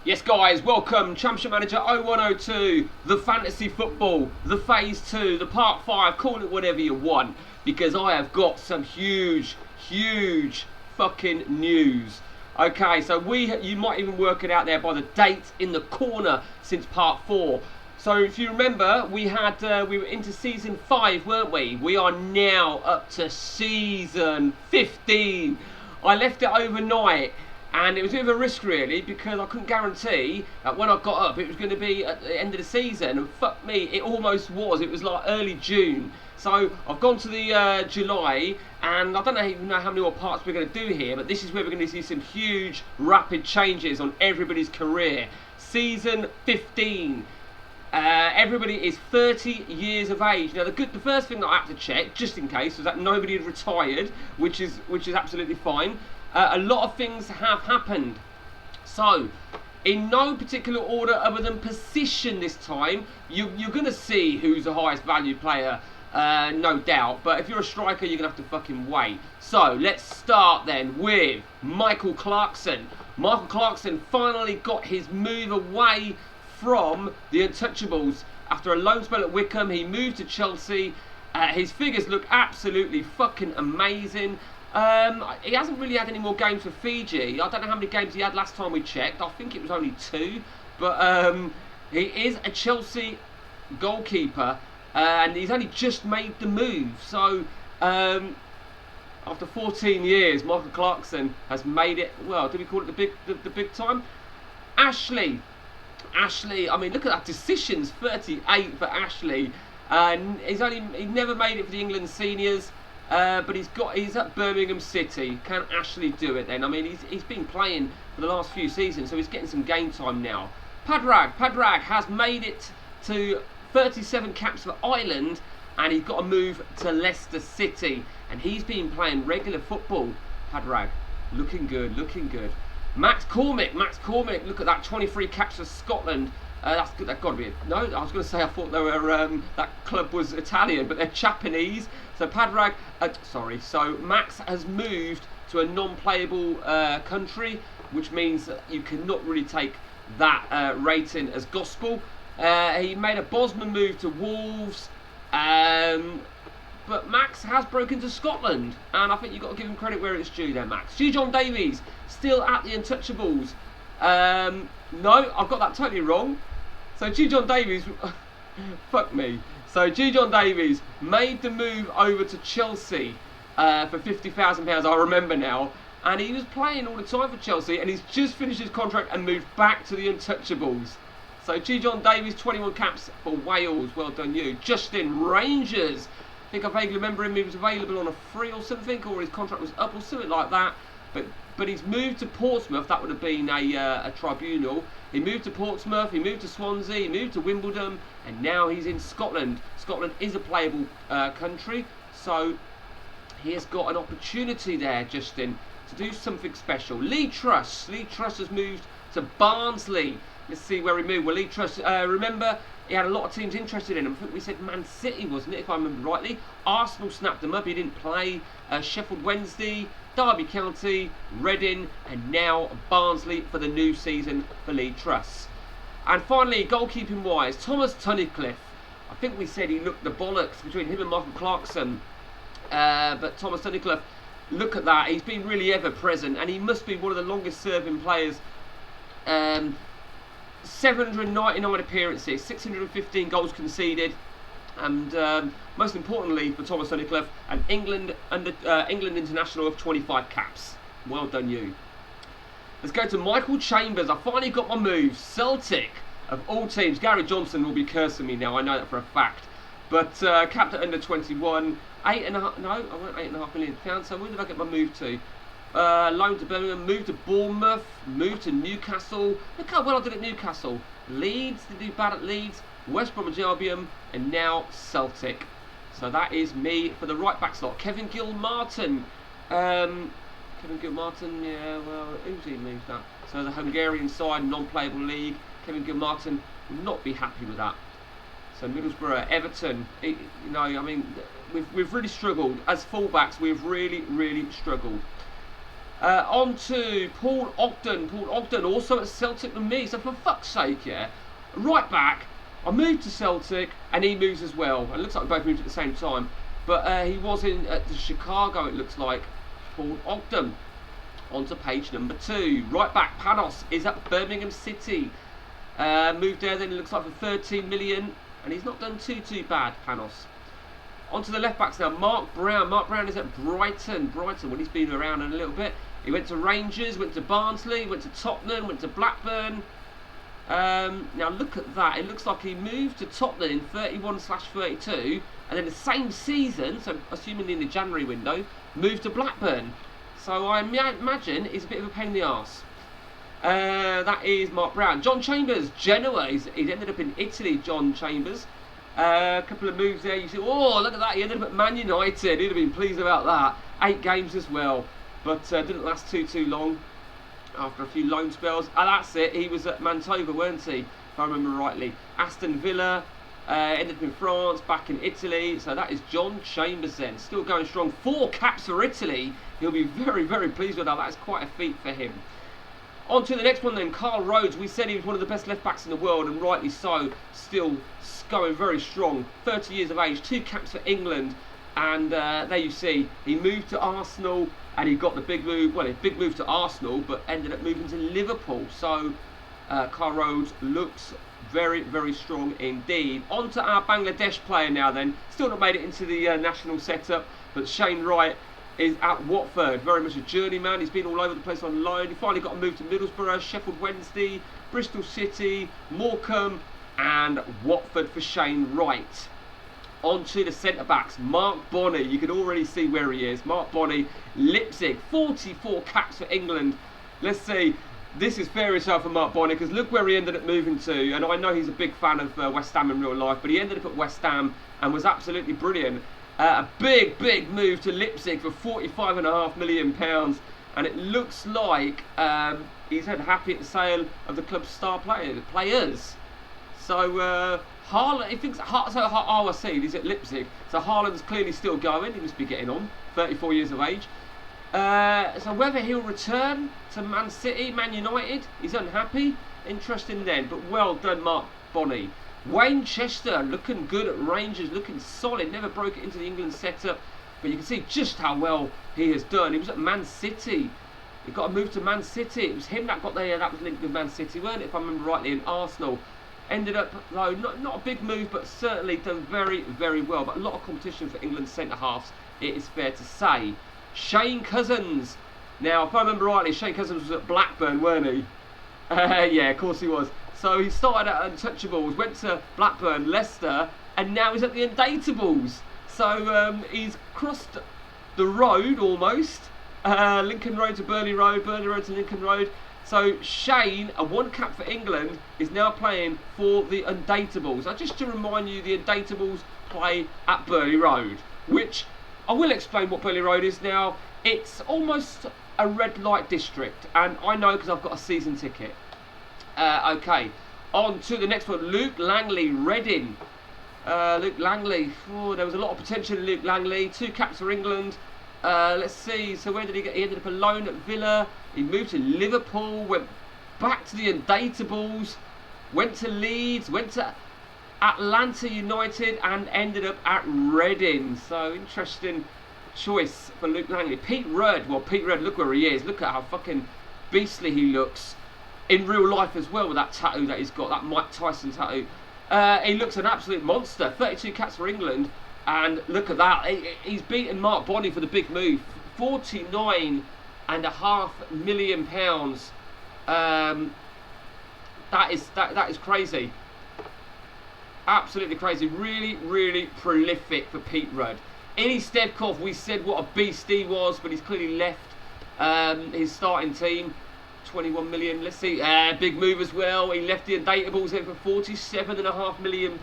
Yes guys, welcome, Championship Manager 0102, the Fantasy Football, the Phase 2, the Part 5, call it whatever you want, because I have got some huge fucking news. Okay, so you might even work it out there by the date in the corner since Part 4. So if you remember, we were into Season 5, weren't we? We are now up to Season 15. I left it overnight. And it was a bit of a risk really, because I couldn't guarantee that when I got up it was going to be at the end of the season, and fuck me, it almost was. It was like early June. So I've gone to the July, and I don't even know how many more parts we're going to do here, but this is where we're going to see some huge rapid changes on everybody's career. Season 15. Everybody is 30 years of age. Now the first thing that I had to check, just in case, was that nobody had retired, which is absolutely fine. A lot of things have happened. So, in no particular order other than position this time, you're going to see who's the highest value player, no doubt. But if you're a striker, you're going to have to fucking wait. So, let's start then with Michael Clarkson. Michael Clarkson finally got his move away from the Untouchables. After a loan spell at Wycombe, he moved to Chelsea. His figures look absolutely fucking amazing. He hasn't really had any more games for Fiji. I don't know how many games he had last time we checked. I think it was only 2. But he is a Chelsea goalkeeper, and he's only just made the move. So after 14 years, Michael Clarkson has made it. Well, did we call it the big time? Ashley, I mean, look at that, decisions, 38 for Ashley. And he never made it for the England seniors. But he's at Birmingham City. Can Ashley do it then? I mean, he's been playing for the last few seasons, so he's getting some game time now. Padrag has made it to 37 caps for Ireland, and he's got to move to Leicester City, and he's been playing regular football. Padrag, looking good. Max Cormick, look at that, 23 caps for Scotland. That's got to be it. No, I was going to say I thought they were that club was Italian, but they're Japanese. So So Max has moved to a non-playable country, which means that you cannot really take that rating as gospel. He made a Bosman move to Wolves, but Max has broken to Scotland, and I think you've got to give him credit where it's due there, Max. John Davies still at the Untouchables. No, I've got that totally wrong. So John Davies, fuck me. So John Davies made the move over to Chelsea for £50,000. I remember now, and he was playing all the time for Chelsea, and he's just finished his contract and moved back to the Untouchables. So John Davies, 21 caps for Wales. Well done you. Justin Rangers. I think I vaguely remember him. He was available on a free or something, or his contract was up or something like that. But he's moved to Portsmouth. That would have been a tribunal. He moved to Portsmouth, he moved to Swansea, he moved to Wimbledon, and now he's in Scotland. Scotland is a playable country, so he has got an opportunity there, Justin, to do something special. Lee Truss has moved to Barnsley. Let's see where he moved. Well, Lee Truss, remember, he had a lot of teams interested in him. I think we said Man City, wasn't it, if I remember rightly. Arsenal snapped him up, he didn't play. Sheffield Wednesday, Derby County, Reading, and now Barnsley for the new season for Lee Truss. And finally, goalkeeping wise, Thomas Tunnicliffe. I think we said he looked the bollocks between him and Michael Clarkson. But Thomas Tunnicliffe, look at that, he's been really ever present, and he must be one of the longest serving players. 799 appearances, 615 goals conceded, and most importantly for Thomas Tunnicliffe, an England international of 25 caps. Well done you. Let's go to Michael Chambers. I finally got my move. Celtic, of all teams. Gary Johnson will be cursing me now, I know that for a fact. But capped at under 21, £8.5. No, I went £8.5 million. So where did I get my move to? Loan to Birmingham, moved to Bournemouth, moved to Newcastle. Look how well I did at Newcastle. Leeds, did do bad at Leeds. West Bromwich Albion, and now Celtic. So that is me for the right back slot. Kevin Gilmartin. Yeah, well, who's he moved at? So the Hungarian side, non-playable league. Kevin Gilmartin will not be happy with that. So Middlesbrough, Everton. I mean, we've really struggled as fullbacks. We've really struggled. On to Paul Ogden. Paul Ogden also at Celtic with me. So for fuck's sake, yeah, right back. I moved to Celtic and he moves as well. It looks like we both moved at the same time. But he was in at Chicago, it looks like. Paul Ogden. On to page number 2. Right back, Panos is at Birmingham City. Moved there then, it looks like for 13 million. And he's not done too bad, Panos. On to the left backs now. Mark Brown. Mark Brown is at Brighton. Brighton, when he's been around in a little bit. He went to Rangers, went to Barnsley, went to Tottenham, went to Blackburn. Now look at that. It looks like he moved to Tottenham in 31/32, and then the same season, so assuming in the January window, moved to Blackburn. So I imagine he's a bit of a pain in the arse. That is Mark Brown. John Chambers, Genoa. He's ended up in Italy, John Chambers. A couple of moves there. You see, oh, look at that. He ended up at Man United. He'd have been pleased about that. 8 games as well. But didn't last too long after a few loan spells. And that's it. He was at Mantova, weren't he? If I remember rightly. Aston Villa. Ended up in France, back in Italy. So that is John Chambers then. Still going strong. 4 caps for Italy. He'll be very pleased with that. That's quite a feat for him. On to the next one then, Karl Rhodes. We said he was one of the best left backs in the world, and rightly so. Still going very strong. 30 years of age, 2 caps for England. And there you see, he moved to Arsenal and he got the big move. Well, a big move to Arsenal, but ended up moving to Liverpool. So Karl Rhodes looks very strong indeed. On to our Bangladesh player now then. Still not made it into the national setup, but Shane Wright is at Watford. Very much a journeyman. He's been all over the place on loan. He finally got a move to Middlesbrough, Sheffield Wednesday, Bristol City, Morecambe, and Watford for Shane Wright. On to the centre-backs, Mark Bonney. You can already see where he is. Mark Bonney, Leipzig, 44 caps for England. Let's see. This is fair enough for Mark Bonney, because look where he ended up moving to. And I know he's a big fan of West Ham in real life, but he ended up at West Ham and was absolutely brilliant. A big move to Leipzig for £45.5 million. And it looks like he's had happy at the sale of the club's star players. So Haaland, he thinks, I see, he's at Leipzig. So Haaland's clearly still going. He must be getting on. 34 years of age. So whether he'll return to Man City, Man United, he's unhappy. Interesting then. But well done, Mark Bonney. Wayne Chester looking good at Rangers, looking solid. Never broke it into the England setup. But you can see just how well he has done. He was at Man City. He got a move to Man City. It was him that got there. That was linked with Man City, weren't it? If I remember rightly, in Arsenal. Ended up, though, not a big move, but certainly done very well. But a lot of competition for England's centre-halves, it is fair to say. Shane Cousins. Now, if I remember rightly, Shane Cousins was at Blackburn, weren't he? Yeah, of course he was. So he started at Untouchables, went to Blackburn, Leicester, and now he's at the Untitled. So he's crossed the road almost. Lincoln Road to Burnley Road to Lincoln Road. So Shane, a 1 cap for England, is now playing for the Undateables. Now, just to remind you, the Undateables play at Burnley Road, which I will explain what Burnley Road is now. It's almost a red light district, and I know because I've got a season ticket. Okay, on to the next one. Luke Langley, Reading. Luke Langley, there was a lot of potential in Luke Langley. 2 caps for England. Let's see, so where did he get? He ended up alone at Villa. He moved to Liverpool, went back to the Undateables, went to Leeds, went to Atlanta United, and ended up at Reading. So interesting choice for Luke Langley. Pete Rudd, well, Pete Rudd, look where he is. Look at how fucking beastly he looks in real life as well, with that tattoo that he's got, that Mike Tyson tattoo. He looks an absolute monster. 32 caps for England. And look at that, he's beaten Mark Bonney for the big move. £49.5 million. That is crazy. Absolutely crazy. Really prolific for Pete Rudd. Ili Stevkov, we said what a beast he was, but he's clearly left his starting team. 21 million. Let's see. Big move as well. He left the Undateables in for £47.5 million.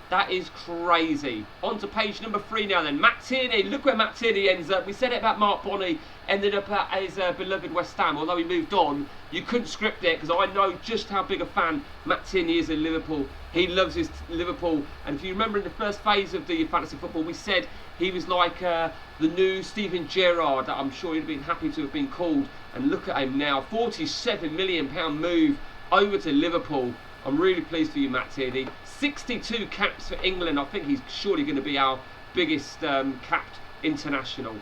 That is crazy. On to page number 3 now then. Matt Tierney. Look where Matt Tierney ends up. We said it about Mark Bonney. Ended up at his beloved West Ham. Although he moved on, you couldn't script it, because I know just how big a fan Matt Tierney is in Liverpool. He loves his Liverpool. And if you remember in the first phase of the fantasy football, we said he was like the new Steven Gerrard that I'm sure he'd have been happy to have been called. And look at him now, £47 million move over to Liverpool. I'm really pleased for you, Matt Tierney. 62 caps for England. I think he's surely going to be our biggest capped international.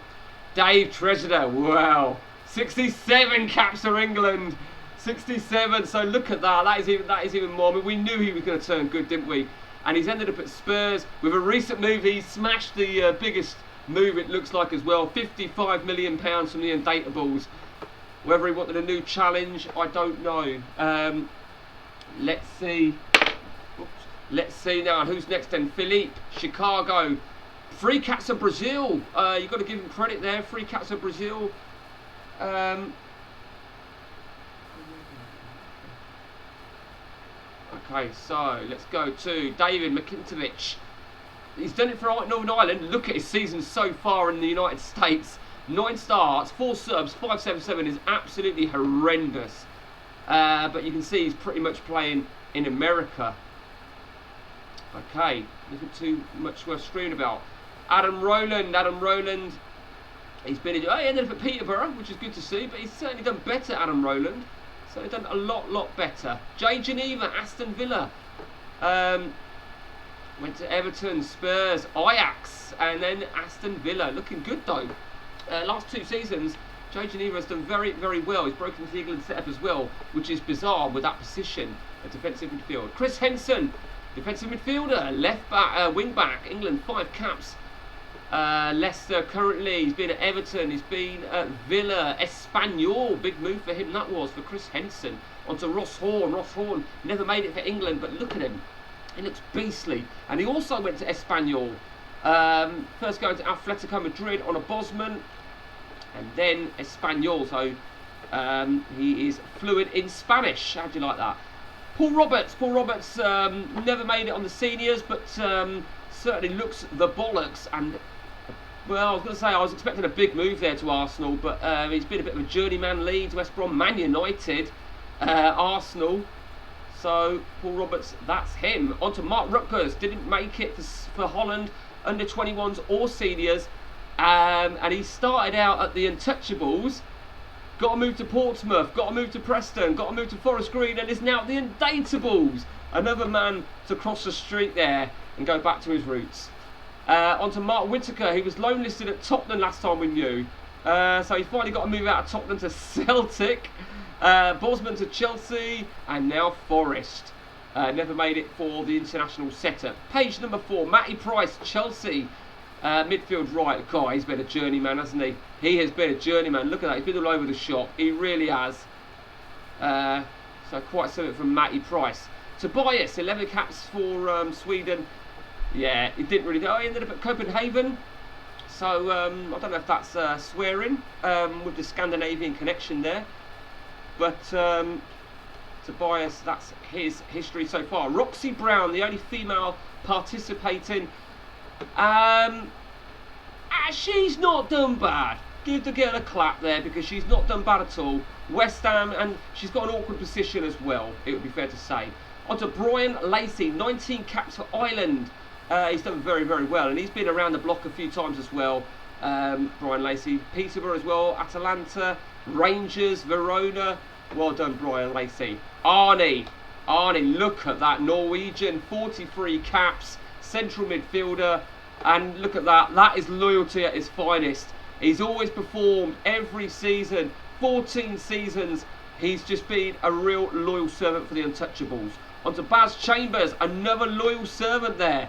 Dave Treasurer, wow, 67 caps for England. 67. So look at that. That is even more. I mean, we knew he was going to turn good, didn't we? And he's ended up at Spurs with a recent move. He smashed the biggest move, it looks like, as well. £55 million from the Untitled. Whether he wanted a new challenge, I don't know. Let's see. Oops. Let's see now. Who's next then? Philippe, Chicago. 3 caps of Brazil. You've got to give him credit there. 3 caps of Brazil. Okay, so let's go to David Mackintovich. He's done it for Northern Ireland. Look at his season so far in the United States. 9 starts, 4 subs, 577 is absolutely horrendous. But you can see he's pretty much playing in America. Okay, nothing too much worth screaming about. Adam Rowland. He ended up at Peterborough, which is good to see, but he's certainly done better, Adam Rowland. So he's done a lot better. Jay Geneva, Aston Villa. Went to Everton, Spurs, Ajax, and then Aston Villa. Looking good though. Last 2 seasons, Jay Geneva has done very well. He's broken the England setup as well, which is bizarre with that position, a defensive midfield. Chris Henson, defensive midfielder, left back, wing back. England 5 caps. Leicester currently, he's been at Everton, he's been at Villa, Espanyol, big move for him that was, for Chris Henson. On to Ross Horn. Ross Horn never made it for England, but look at him, he looks beastly. And he also went to Espanyol, first going to Atletico Madrid on a Bosman, and then Espanyol, so he is fluent in Spanish. How do you like that? Paul Roberts never made it on the seniors, but certainly looks the bollocks. And well, I was going to say I was expecting a big move there to Arsenal, but he's been a bit of a journeyman. Leeds, West Brom, Man United, Arsenal. So Paul Roberts, that's him. On to Mark Rutgers, didn't make it for Holland, under 21s or seniors, and he started out at the Untouchables. Got to move to Portsmouth, got to move to Preston, got to move to Forest Green, and is now at the Untitled. Another man to cross the street there and go back to his roots. On to Mark Whitaker, who was loan listed at Tottenham last time we knew. So he's finally got to move out of Tottenham to Celtic, Bosman to Chelsea, and now Forest. Never made it for the international setup. Page number 4, Matty Price, Chelsea. Midfield right. God, he's been a journeyman, hasn't he? He has been a journeyman. Look at that, he's been all over the shop. He really has. So quite something from Matty Price. Tobias, 11 caps for Sweden. Yeah, he didn't really do. Oh, he ended up at Copenhagen. So I don't know if that's swearing with the Scandinavian connection there. But Tobias, that's his history so far. Roxy Brown, the only female participating. She's not done bad. Give the girl a clap there, because she's not done bad at all. West Ham, and she's got an awkward position as well, it would be fair to say. On to Brian Lacey, 19 caps for Ireland. He's done very well, and he's been around the block a few times as well. Brian Lacey, Peterborough as well, Atalanta, Rangers, Verona. Well done, Brian Lacey. Arnie, look at that Norwegian, 43 caps, central midfielder, and look at that. That is loyalty at its finest. He's always performed every season, 14 seasons. He's just been a real loyal servant for the Untouchables. On to Baz Chambers, another loyal servant there.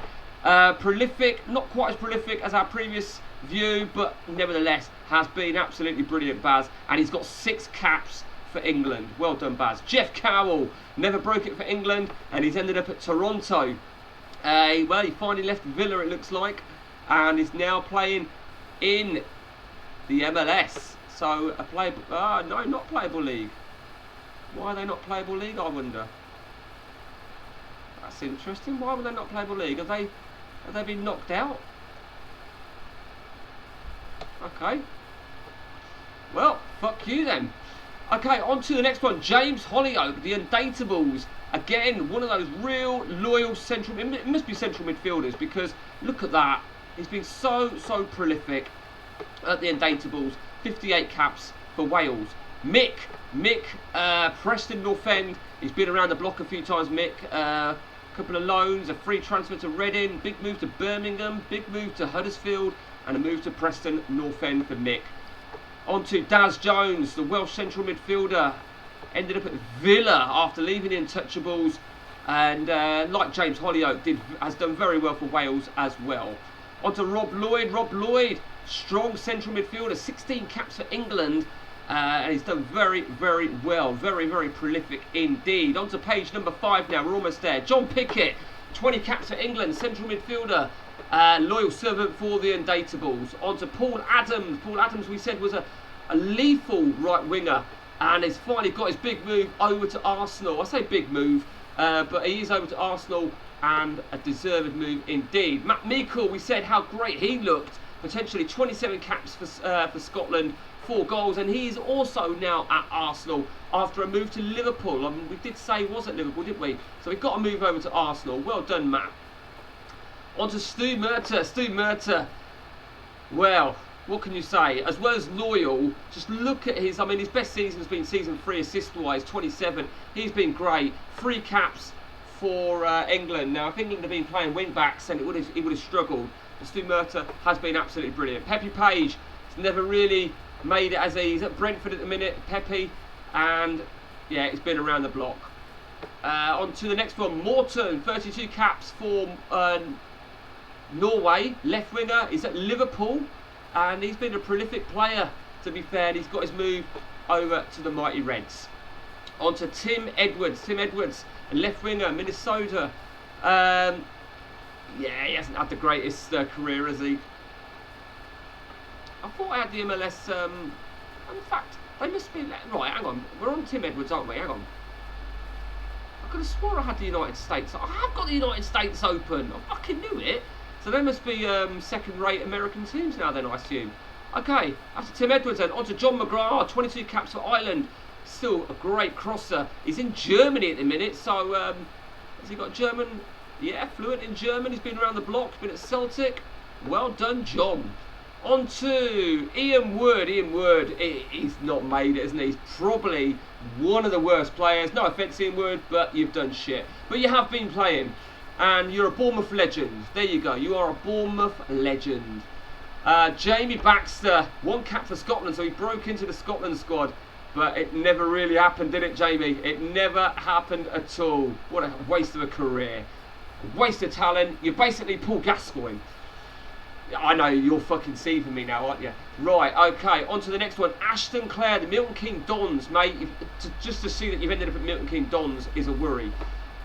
Prolific, not quite as prolific as our previous view, but nevertheless has been absolutely brilliant, Baz. And he's got 6 caps for England. Well done, Baz. Jeff Cowell, never broke it for England, and he's ended up at Toronto. Well, he finally left Villa, it looks like, and is now playing in the MLS. So a playable, no, not playable league. Why are they not playable league, I wonder? That's interesting. Why were they not playable league? Have they been knocked out? Okay. Well, fuck you then. Okay, on to the next one. James Hollyoak, the Undateables. Again, one of those real loyal central. It must be central midfielders, because look at that. He's been so prolific. at the Untitled, 58 caps for Wales. Mick, Preston North End. He's been around the block a few times, Mick. Couple of loans, a free transfer to Reading, big move to Birmingham, big move to Huddersfield, and a move to Preston North End for Mick. On to Daz Jones, the Welsh central midfielder. Ended up at Villa after leaving the Untouchables, and like James Hollyoake, has done very well for Wales as well. On to Rob Lloyd, strong central midfielder, 16 caps for England, and he's done very, very well, very, very prolific indeed. On to page number 5 now, we're almost there. John Pickett, 20 caps for England, central midfielder, loyal servant for the Undateables. On to Paul Adams, we said was a lethal right winger, and has finally got his big move over to Arsenal. I say big move, but he is over to Arsenal, and a deserved move indeed. Matt Meikle, we said how great he looked, potentially 27 caps for Scotland, 4 goals, and he is also now at Arsenal after a move to Liverpool. I mean, we did say he was at Liverpool, didn't we? So he got a move over to Arsenal. Well done, Matt. On to Stu Murtagh. Well, what can you say? As well as loyal, just look at his, I mean, his best season has been season 3 assist-wise, 27. He's been great. 3 caps for England. Now, if England had been playing wing-backs, then he would have struggled. But Stu Murtagh has been absolutely brilliant. Pepe Page has never really made it, as he's at Brentford at the minute, Pepe, and yeah, he's been around the block. On to the next one, Morton, 32 caps for Norway, left winger. He's at Liverpool, and he's been a prolific player, to be fair, and he's got his move over to the mighty Reds. On to Tim Edwards, left winger, Minnesota. Yeah, he hasn't had the greatest career, has he? I thought I had the MLS, in fact, they must be, right, hang on, we're on Tim Edwards, aren't we? Hang on. I could have swore I had the United States. I have got the United States open. I fucking knew it. So they must be second-rate American teams now then, I assume. Okay, that's Tim Edwards then. On to John Mcgrath, 22 caps for Ireland. Still a great crosser. He's in Germany at the minute, so has he got German? Yeah, fluent in German. He's been around the block, he's been at Celtic. Well done, John. On to Ian Wood. He's not made it, isn't he? He's probably one of the worst players. No offence, Ian Wood, but you've done shit. But you have been playing, and you're a Bournemouth legend. There you go. You are a Bournemouth legend. Jamie Baxter, 1 cap for Scotland, so he broke into the Scotland squad, but it never really happened, did it, Jamie? It never happened at all. What a waste of a career. A waste of talent. You're basically Paul Gascoigne. I know, you're fucking seething me now, aren't you? Right, okay, on to the next one. Ashton Clare, the Milton Keynes Dons, mate. Just to see that you've ended up at Milton Keynes Dons is a worry.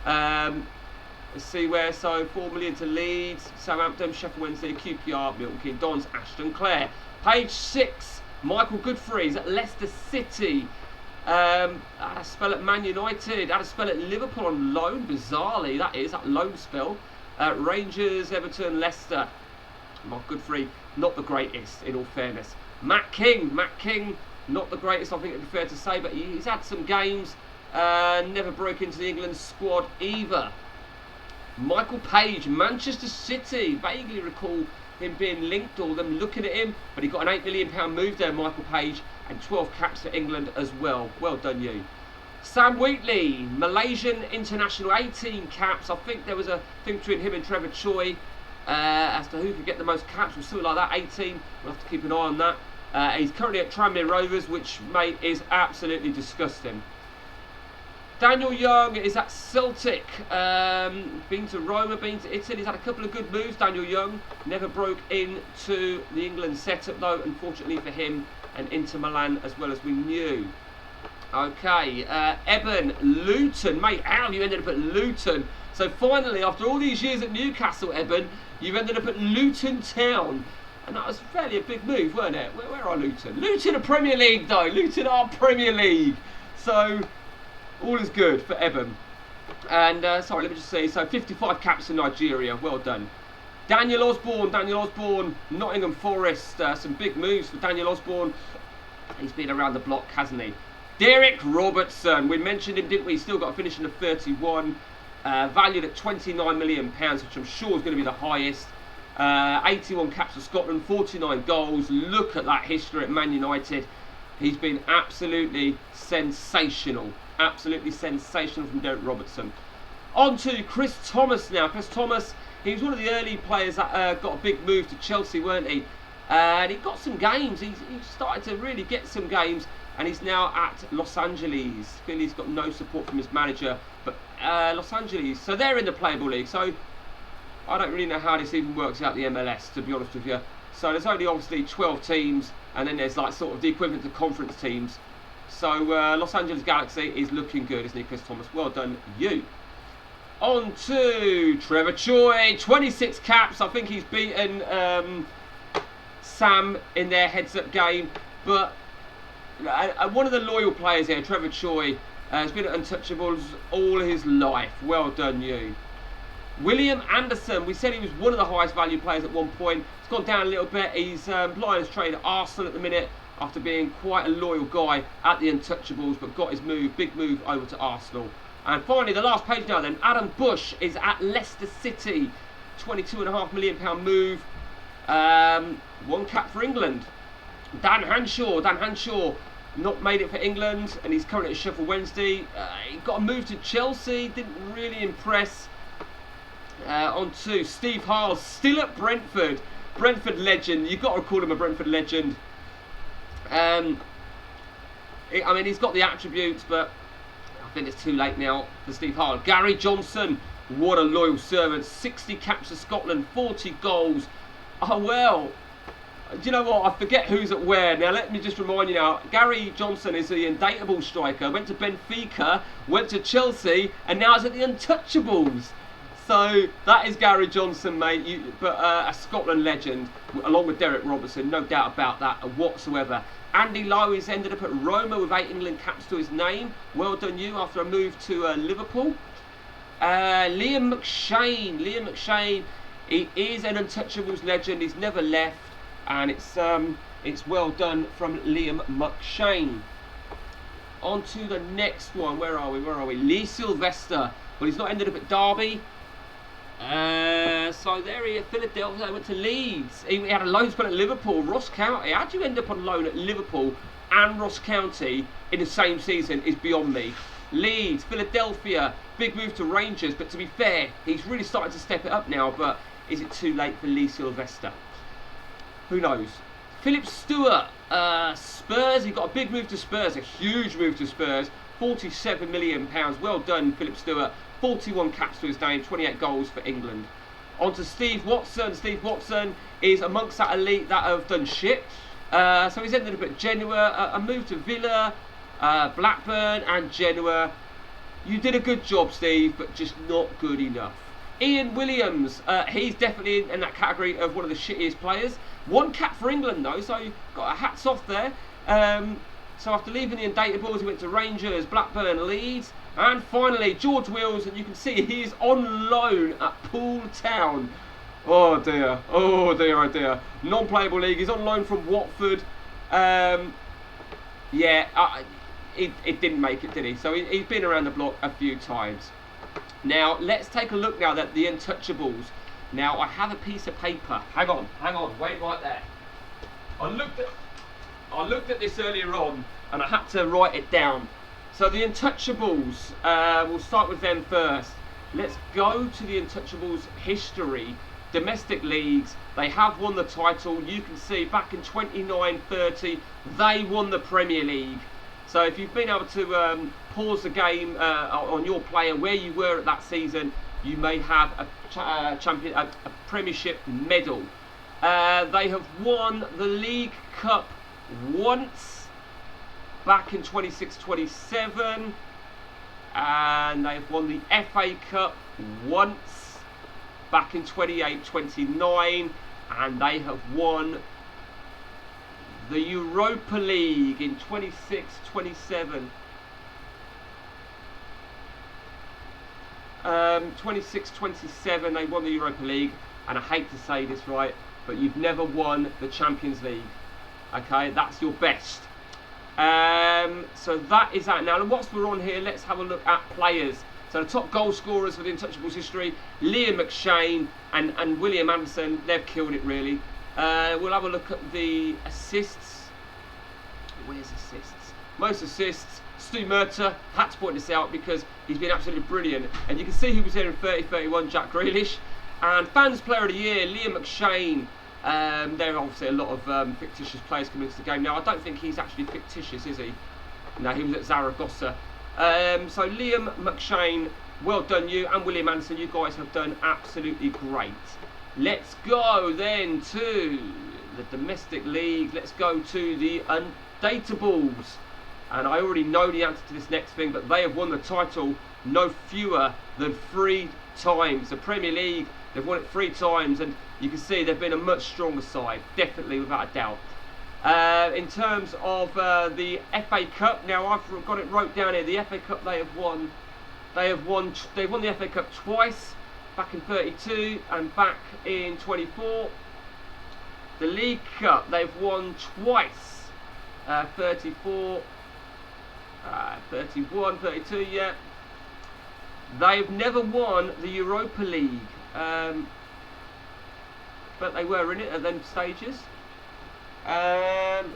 Let's see where, so 4 million to Leeds, Southampton, Sheffield Wednesday, QPR, Milton Keynes Dons, Ashton Clare. Page 6, Michael Godfrey's at Leicester City. Had a spell at Man United, had a spell at Liverpool on loan, bizarrely, that loan spell. Rangers, Everton, Leicester. Mark Godfrey, not the greatest, in all fairness. Matt King, not the greatest, I think it'd be fair to say, but he's had some games, never broke into the England squad either. Michael Page, Manchester City, vaguely recall him being linked or them looking at him, but he got an £8 million move there, Michael Page, and 12 caps for England as well. Well done, you. Sam Wheatley, Malaysian international, 18 caps. I think there was a thing between him and Trevor Choi as to who could get the most caps or something like that. 18, we'll have to keep an eye on that. He's currently at Tranmere Rovers, which, mate, is absolutely disgusting. Daniel Young is at Celtic, been to Roma, been to Italy. He's had a couple of good moves, Daniel Young. Never broke into the England setup though, unfortunately for him, and Inter Milan as well as we knew. Okay, Eben, Luton. Mate, how have you ended up at Luton? So finally, after all these years at Newcastle, Eben, you've ended up at Luton Town. And that was fairly a big move, weren't it? Where are Luton? Luton are Premier League though. Luton are Premier League. So all is good for Eben. And sorry, let me just see. So 55 caps in Nigeria. Well done. Daniel Osborne, Nottingham Forest. Some big moves for Daniel Osborne. He's been around the block, hasn't he? Derek Robertson. We mentioned him, didn't we? He's still got a finishing of 31. Valued at £29 million, which I'm sure is going to be the highest. 81 caps for Scotland, 49 goals. Look at that history at Man United. He's been absolutely sensational. Absolutely sensational from Derek Robertson. On to Chris Thomas now. Chris Thomas, he was one of the early players that got a big move to Chelsea, weren't he? And he got some games. He started to really get some games. And he's now at Los Angeles. Clearly he's got no support from his manager. But Los Angeles, so they're in the Playable League. So I don't really know how this even works out, the MLS, to be honest with you. So there's only obviously 12 teams. And then there's like sort of the equivalent to conference teams. So Los Angeles Galaxy is looking good, isn't he, Chris Thomas? Well done, you. On to Trevor Choi, 26 caps. I think he's beaten Sam in their heads-up game. But one of the loyal players here, Trevor Choi, has been at Untouchables all his life. Well done, you. William Anderson, we said he was one of the highest value players at one point. He's gone down a little bit. He's plying his trade at Arsenal at the minute after being quite a loyal guy at the Untouchables, but got his big move over to Arsenal. And finally, the last page now then, Adam Bush is at Leicester City. £22.5 million move. 1 cap for England. Dan Hanshaw not made it for England, and he's currently at Sheffield Wednesday. He got a move to Chelsea, didn't really impress. On to Steve Harl, still at Brentford. Brentford legend. You've got to call him a Brentford legend. I mean, he's got the attributes, but I think it's too late now for Steve Harl. Gary Johnson, what a loyal servant. 60 caps for Scotland, 40 goals. Oh, well, do you know what? I forget who's at where. Now, let me just remind you now. Gary Johnson is the Undateable striker. Went to Benfica, went to Chelsea, and now is at the Untouchables. So that is Gary Johnson, mate. But a Scotland legend, along with Derek Robertson, no doubt about that whatsoever. Andy Lowe has ended up at Roma with 8 England caps to his name. Well done, you, after a move to Liverpool. Liam McShane, he is an Untouchables legend. He's never left, and it's well done from Liam McShane. On to the next one. Where are we? Lee Sylvester. Well, he's not ended up at Derby. So there he is, Philadelphia, went to Leeds. He had a loan spell at Liverpool, Ross County. How do you end up on loan at Liverpool and Ross County in the same season is beyond me. Leeds, Philadelphia, big move to Rangers, but to be fair, he's really starting to step it up now, but is it too late for Lee Sylvester? Who knows? Philip Stewart, Spurs, he got a big move to Spurs, a huge move to Spurs, £47 million. Well done, Philip Stewart. 41 caps to his name, 28 goals for England. On to Steve Watson. Steve Watson is amongst that elite that have done shit. So he's ended up at Genoa, a move to Villa, Blackburn and Genoa. You did a good job, Steve, but just not good enough. Ian Williams, he's definitely in that category of one of the shittiest players. 1 cap for England though, so you got a hats off there. So after leaving the Undateables, he went to Rangers, Blackburn, Leeds. And finally, George Wills, and you can see he is on loan at Poole Town. Oh dear, oh dear, oh dear. Non-playable league, he's on loan from Watford. It didn't make it, did he? So he's been around the block a few times. Now, let's take a look now at the Untouchables. Now, I have a piece of paper. Hang on, wait right there. I looked at this earlier on, and I had to write it down. So the Untouchables, we'll start with them first. Let's go to the Untouchables history. Domestic leagues, they have won the title. You can see back in 29-30, they won the Premier League. So if you've been able to pause the game on your player where you were at that season, you may have a Premiership medal. They have won the League Cup once, back in 26-27, and they've won the FA Cup once, back in 28-29, and they have won the Europa League in 26-27. 26-27 they won the Europa League, and I hate to say this, right, but you've never won the Champions League. Okay, that's your best. So that is that. Now, whilst we're on here, let's have a look at players. So the top goal scorers for the Untouchables history, Liam McShane and William Anderson, they've killed it really. We'll have a look at the assists. Where's assists? Most assists, Stu Murtagh. Had to point this out because he's been absolutely brilliant. And you can see who was there in 30-31, Jack Grealish. And Fans Player of the Year, Liam McShane. There are obviously a lot of fictitious players coming into the game. Now, I don't think he's actually fictitious, is he? No, he was at Zaragoza. So Liam McShane, well done you, and William Anderson, you guys have done absolutely great. Let's go then to the domestic league. Let's go to the Undateables. And I already know the answer to this next thing, but they have won the title no fewer than 3 times. The Premier League, they've won it 3 times, and you can see they've been a much stronger side, definitely, without a doubt. In terms of the FA Cup, now I've got it wrote down here. The FA Cup they won the FA Cup twice, back in 32 and back in 24. The League Cup they've won twice, 34, 31, 32. Yeah, they've never won the Europa League, but they were in it at them stages. And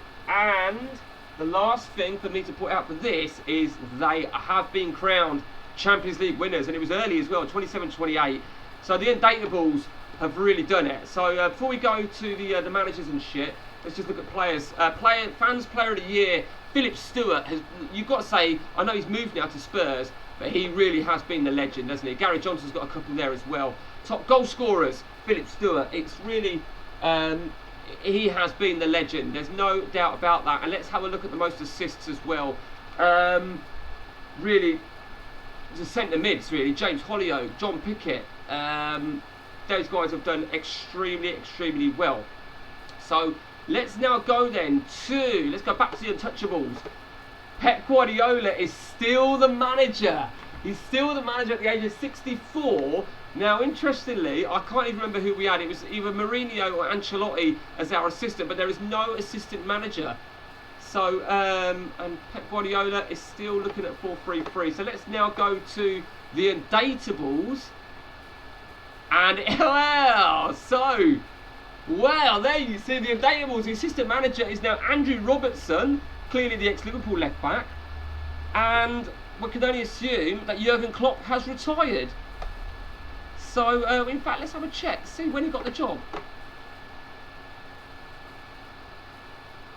the last thing for me to put out for this is they have been crowned Champions League winners, and it was early as well, 27-28. So the Undateables have really done it. So before we go to the managers and shit, let's just look at players. Fans Player of the Year, Philip Stewart has. You've got to say, I know he's moved now to Spurs, but he really has been the legend, hasn't he? Gary Johnson's got a couple there as well. Top goal scorers, Philip Stewart. It's really. He has been the legend, there's no doubt about that. And let's have a look at the most assists as well. Really, the centre mids really, James Holyoake, John Pickett, those guys have done extremely well. So let's now go then to, let's go back to the Untouchables. Pep Guardiola is still the manager. He's still the manager at the age of 64. Now, interestingly, I can't even remember who we had. It was either Mourinho or Ancelotti as our assistant, but there is no assistant manager. So, and Pep Guardiola is still looking at 4-3-3. So let's now go to the Undateables. And, well, there you see the Undateables. The assistant manager is now Andrew Robertson, clearly the ex-Liverpool left-back. And we can only assume that Jurgen Klopp has retired. So, in fact, let's have a check, see when he got the job.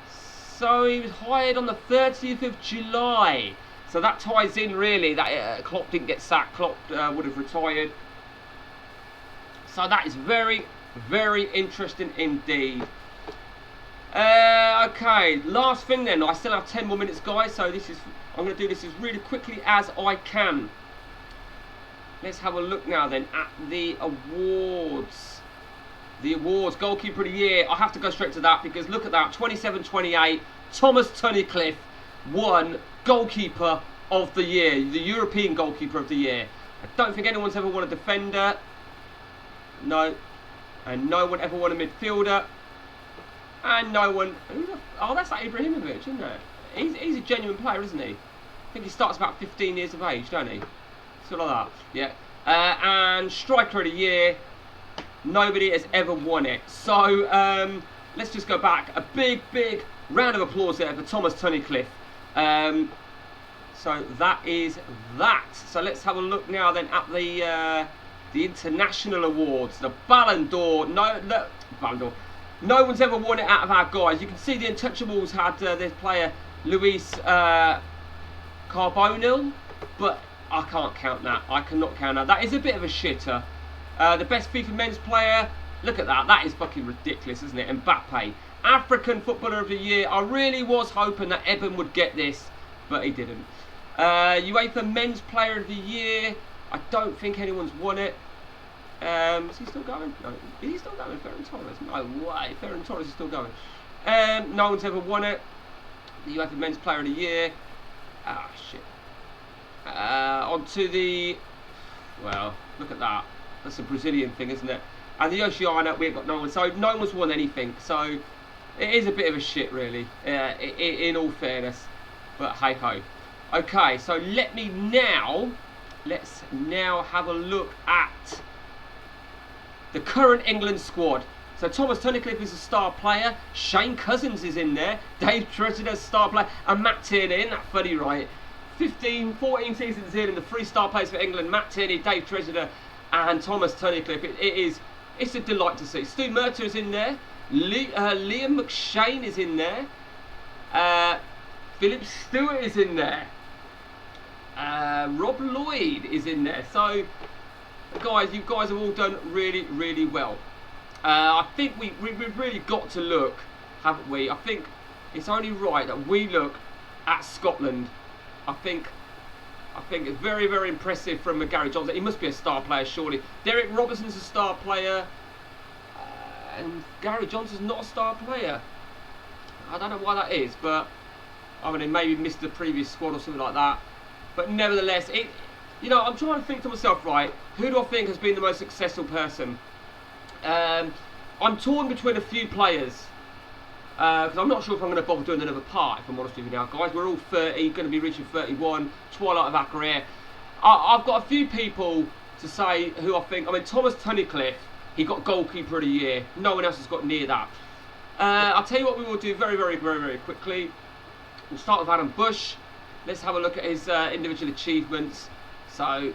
So, he was hired on the 30th of July. So that ties in, really, that Klopp didn't get sacked. Klopp would have retired. So that is very interesting indeed. Okay, last thing then. I still have 10 more minutes, guys. So I'm going to do this as really quickly as I can. Let's have a look now then at the awards. The awards, Goalkeeper of the Year. I have to go straight to that because look at that, 27-28. Thomas Tunnicliffe won Goalkeeper of the Year, the European Goalkeeper of the Year. I don't think anyone's ever won a defender. No. And no one ever won a midfielder. And no one... Oh, that's like Ibrahimovic, isn't it? He's a genuine player, isn't he? I think he starts about 15 years of age, don't he? Sort of like that, yeah. And Striker of the Year, nobody has ever won it. So let's just go back. A big round of applause there for Thomas Tunnicliffe. So that is that. So let's have a look now then at the international awards. The Ballon d'Or. Ballon d'Or. No one's ever won it out of our guys. You can see the Untouchables had this player Luis Carbonell, but I can't count that. I cannot count that. That is a bit of a shitter. The best FIFA men's player, look at that. That is fucking ridiculous, isn't it? Mbappe. African Footballer of the Year. I really was hoping that Eben would get this, but he didn't. UEFA Men's Player of the Year. I don't think anyone's won it. Is he still going? No. Is he still going? Ferran Torres? No way. Ferran Torres is still going. No one's ever won it. The UEFA Men's Player of the Year. Ah, shit. On to the... Well, look at that. That's a Brazilian thing, isn't it? And the Oceania, we've got no one. So no one's won anything. So it is a bit of a shit, really. In all fairness. But hey-ho. Okay, so let me now let's now have a look at the current England squad. So Thomas Tunnicliffe is a star player, Shane Cousins is in there, Dave Tresidder is a star player, and Matt Tierney, isn't that funny, right? 14 seasons in, and the 3 star players for England, Matt Tierney, Dave Tresidder and Thomas Tunnicliffe. It's a delight to see. Stu Murtagh is in there, Liam McShane is in there, Philip Stewart is in there, Rob Lloyd is in there. So guys, you guys have all done really, really well. I think we've really got to look, haven't we? I think it's only right that we look at Scotland. I think it's very, very impressive from Gary Johnson. He must be a star player, surely. Derek Robertson's a star player, and Gary Johnson's not a star player. I don't know why that is, but I mean, he maybe missed the previous squad or something like that. But nevertheless, you know, I'm trying to think to myself, right, who do I think has been the most successful person? I'm torn between a few players, because I'm not sure if I'm going to bother doing another part, if I'm honest with you now, guys. We're all 30, going to be reaching 31, twilight of our career. I've got a few people to say who I think. I mean, Thomas Tunnicliffe, he got goalkeeper of the year. No one else has got near that. I'll tell you what we will do very, very, very, very quickly. We'll start with Adam Bush. Let's have a look at his individual achievements. So,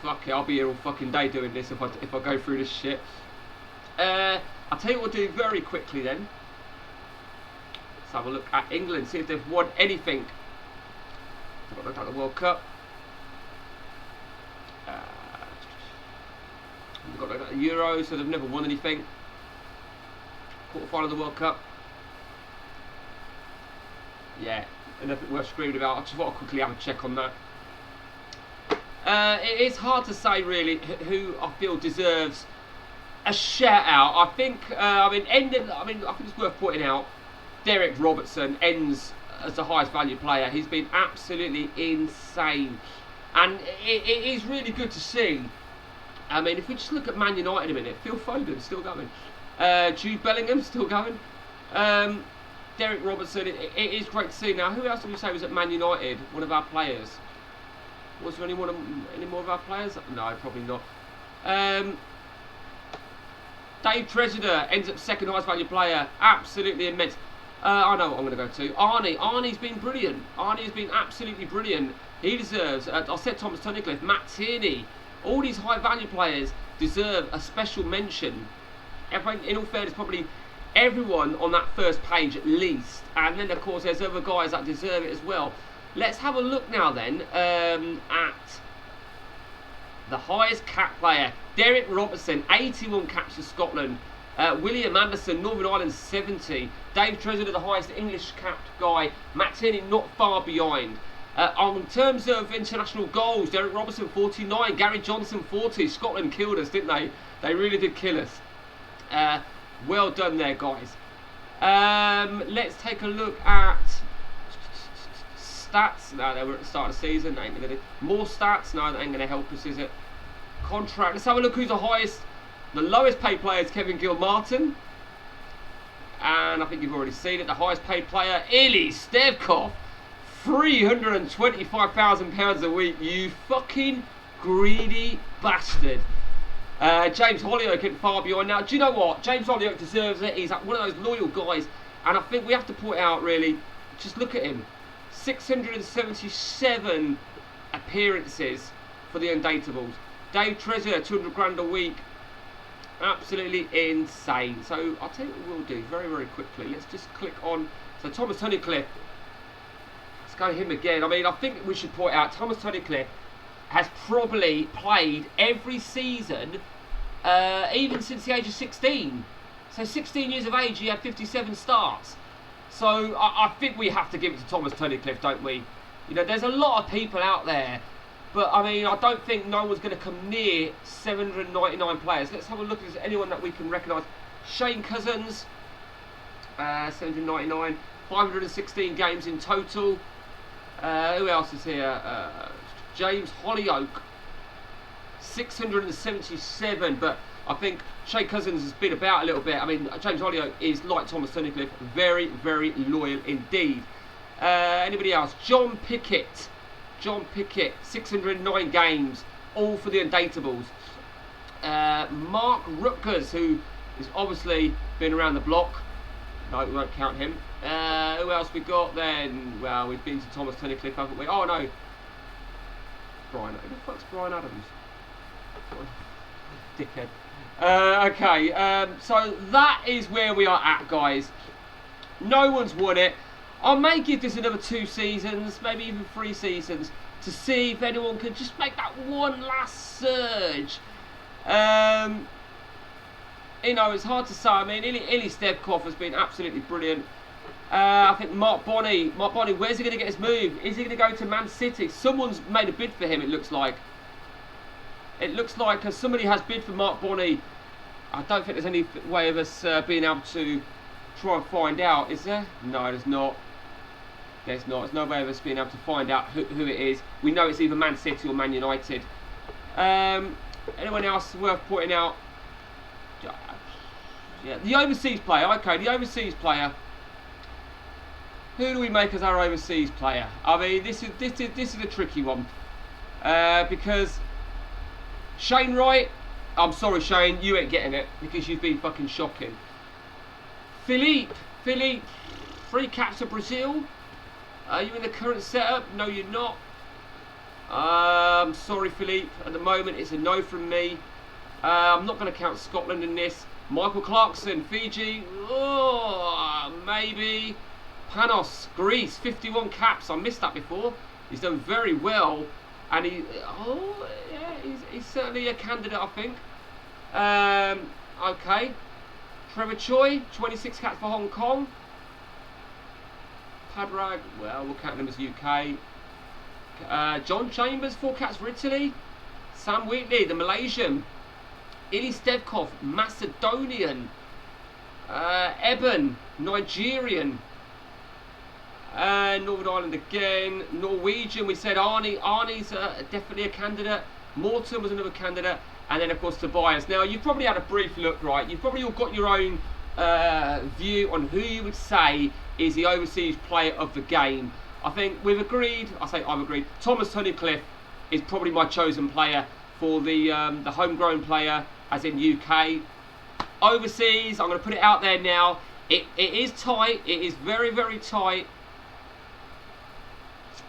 fuck it, I'll be here all fucking day doing this if I go through this shit. I'll tell you what we'll do very quickly then. Let's have a look at England, see if they've won anything. I've got to look at the World Cup. We've got to look at the Euros, so they've never won anything. Quarter-final of the World Cup. Yeah, nothing worth screaming about. I just want to quickly have a check on that. It is hard to say really who I feel deserves a shout out. I think I think it's worth pointing out Derek Robertson ends as the highest value player. He's been absolutely insane, and it is really good to see. I mean, if we just look at Man United a minute, Phil Foden's still going, Jude Bellingham's still going, Derek Robertson. It is great to see. Now, who else did we say was at Man United? One of our players. Was there any more of our players? No, probably not. Dave Tresidder ends up second highest value player. Absolutely immense. I know what I'm going to go to. Arnie's been brilliant. Arnie has been absolutely brilliant. He deserves, I said Thomas Tunnicliffe, Matt Tierney. All these high value players deserve a special mention. In all fairness, probably everyone on that first page at least. And then, of course, there's other guys that deserve it as well. Let's have a look now then at the highest cap player. Derek Robertson, 81 caps for Scotland. William Anderson, Northern Ireland, 70. Dave Tresidder, the highest English capped guy. Matt Tierney, not far behind. In terms of international goals, Derek Robertson, 49. Gary Johnson, 40. Scotland killed us, didn't they? They really did kill us. Well done there, guys. Let's take a look at stats. No, they were at the start of the season. They ain't gonna do more stats. No, that ain't gonna help us, is it? Contract. Let's have a look who's the highest. The lowest paid player is Kevin Gilmartin, and I think you've already seen it. The highest paid player, Illy Stevkov, £325,000 a week. You fucking greedy bastard. James Holyoake isn't far behind. Now, do you know what? James Holyoake deserves it. He's one of those loyal guys, and I think we have to point out really. Just look at him. 677 appearances for the Undateables. Dave Tresidder, 200 grand a week. Absolutely insane. So I'll tell you what we'll do very, very quickly. Let's just click on. So Thomas Tunnicliffe. Let's go him again. I mean, I think we should point out Thomas Tunnicliffe has probably played every season, even since the age of 16. So 16 years of age, he had 57 starts. So I think we have to give it to Thomas Tunnicliffe, don't we? You know, there's a lot of people out there, but I mean, I don't think no one's going to come near 799 players. Let's have a look if there's anyone that we can recognise. Shane Cousins, 799, 516 games in total. Who else is here? James Holyoake, 677, but I think Shane Cousins has been about a little bit. I mean, James Holyoake is like Thomas Tunnicliffe, very, very loyal indeed. Anybody else? John Pickett, John Pickett, 609 games, all for the Untitled. Mark Rutgers, who has obviously been around the block. No, we won't count him. Who else we got then? Well, we've been to Thomas Tunnicliffe, haven't we? Oh no, Brian. Who the fuck's Brian Adams? Dickhead. Okay, so that is where we are at, guys. No one's won it. I may give this another 2 seasons, maybe even 3 seasons, to see if anyone can just make that one last surge. You know, it's hard to say. I mean, Illy Stevkov has been absolutely brilliant. I think Mark Bonney, where's he going to get his move? Is he going to go to Man City? Someone's made a bid for him, it looks like. It looks like somebody has bid for Mark Bonney. I don't think there's any way of us being able to try and find out, is there? No, there's not. There's not. There's no way of us being able to find out who it is. We know it's either Man City or Man United. Anyone else worth pointing out? Yeah, the overseas player. Okay, the overseas player. Who do we make as our overseas player? I mean, this is a tricky one because Shane Wright. I'm sorry, Shane, you ain't getting it because you've been fucking shocking. Philippe, 3 caps for Brazil. Are you in the current setup? No, you're not. Sorry, Philippe. At the moment, it's a no from me. I'm not going to count Scotland in this. Michael Clarkson, Fiji. Oh, maybe. Panos, Greece, 51 caps. I missed that before. He's done very well. And he's certainly a candidate, I think. Okay. Trevor Choi, 26 caps for Hong Kong. Padrag, well, we'll count him as UK. John Chambers, 4 caps for Italy. Sam Wheatley, the Malaysian. Illy Stevkov, Macedonian. Eben, Nigerian. Northern Ireland again. Norwegian, we said Arnie's definitely a candidate. Morton was another candidate. And then, of course, Tobias. Now, you've probably had a brief look, right? You've probably all got your own view on who you would say is the overseas player of the game. I think we've agreed, I've agreed, Thomas Tunnicliffe is probably my chosen player for the homegrown player, as in UK. Overseas, I'm going to put it out there now. It is tight. It is very, very tight.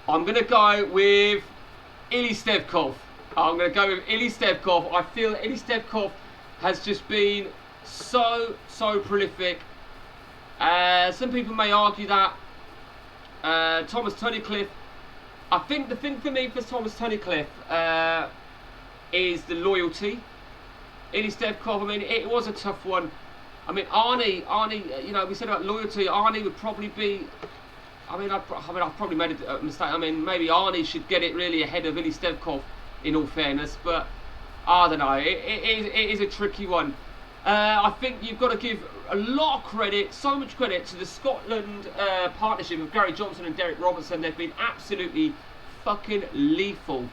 I'm going to go with Illy Stevkov. I'm going to go with Illy Stevkov. I feel Illy Stevkov has just been so prolific. Some people may argue that Thomas Tunnicliffe. I think the thing for me for Thomas Tunnicliffe is the loyalty. Illy Stevkov, I mean, it was a tough one. I mean, Arnie, you know, we said about loyalty. Arnie would probably be. I've probably made a mistake. I mean, maybe Arnie should get it really ahead of Illy Stevkov, in all fairness. But I don't know. It is a tricky one. I think you've got to give a lot of credit, so much credit to the Scotland partnership of Gary Johnson and Derek Robertson. They've been absolutely fucking lethal.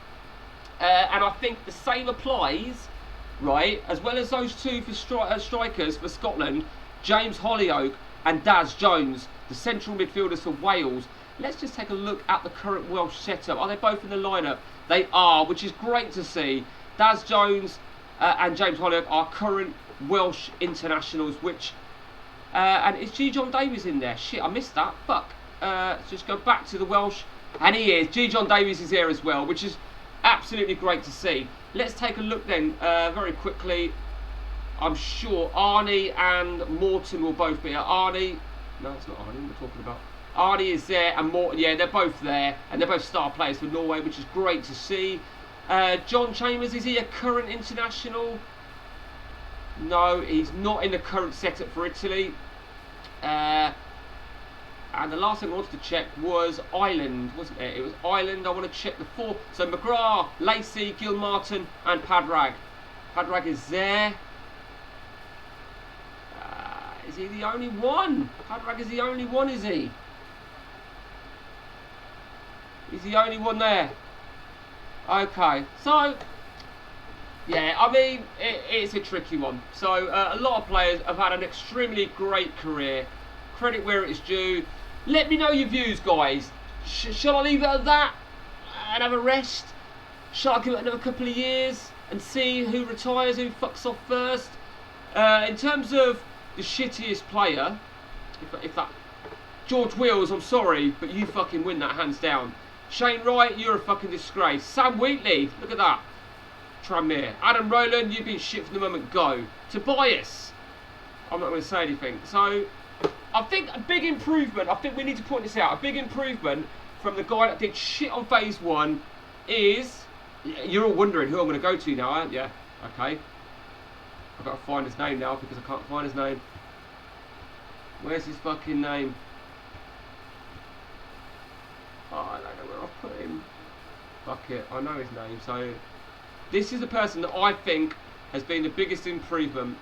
And I think the same applies, right, as well as those two for strikers for Scotland, James Hollyoake and Daz Jones, the central midfielders for Wales. Let's just take a look at the current Welsh setup. Are they both in the lineup? They are, which is great to see. Daz Jones and James Hollyoake are current Welsh internationals, which and is John Davies in there? Shit, I missed that. Fuck. Let's just go back to the Welsh, and he is. John Davies is there as well, which is absolutely great to see. Let's take a look then very quickly. I'm sure Arnie and Morton will both be. Arnie, no, it's not Arnie we're talking about. Arnie is there and Morton, yeah, they're both there, and they're both star players for Norway, which is great to see. John Chambers, is he a current international? No, he's not in the current setup for Italy. And the last thing I wanted to check was Ireland, wasn't it? It was Ireland. I want to check the 4. So Mcgrath, Lacey, Gilmartin, and Padrag. Padrag is there. Is he the only one? Padrag is the only one, is he? He's the only one there. Okay, so yeah, I mean, it's a tricky one. So a lot of players have had an extremely great career. Credit where it is due. Let me know your views, guys. Shall I leave it at that? and have a rest? Shall I give it another couple of years and see who retires, who fucks off first? In terms of the shittiest player, if that George Wills, I'm sorry, but you fucking win that hands down. Shane Wright, you're a fucking disgrace. Sam Wheatley, look at that. Tranmere. Adam Rowland, you've been shit from the moment go. Tobias, I'm not going to say anything. So, I think a big improvement, I think we need to point this out, a big improvement from the guy that did shit on phase 1 is, you're all wondering who I'm going to go to now, aren't you? Okay. I've got to find his name now because I can't find his name. Where's his fucking name? Oh, I don't know where I've put him. Fuck it, I know his name. So, this is the person that I think has been the biggest improvement.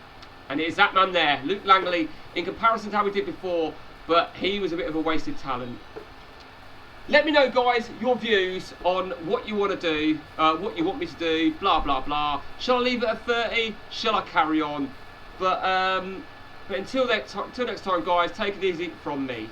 And it is that man there, Luke Langley, in comparison to how we did before. But he was a bit of a wasted talent. Let me know, guys, your views on what you want to do, what you want me to do, blah, blah, blah. Shall I leave it at 30? Shall I carry on? But until next time, guys, take it easy from me.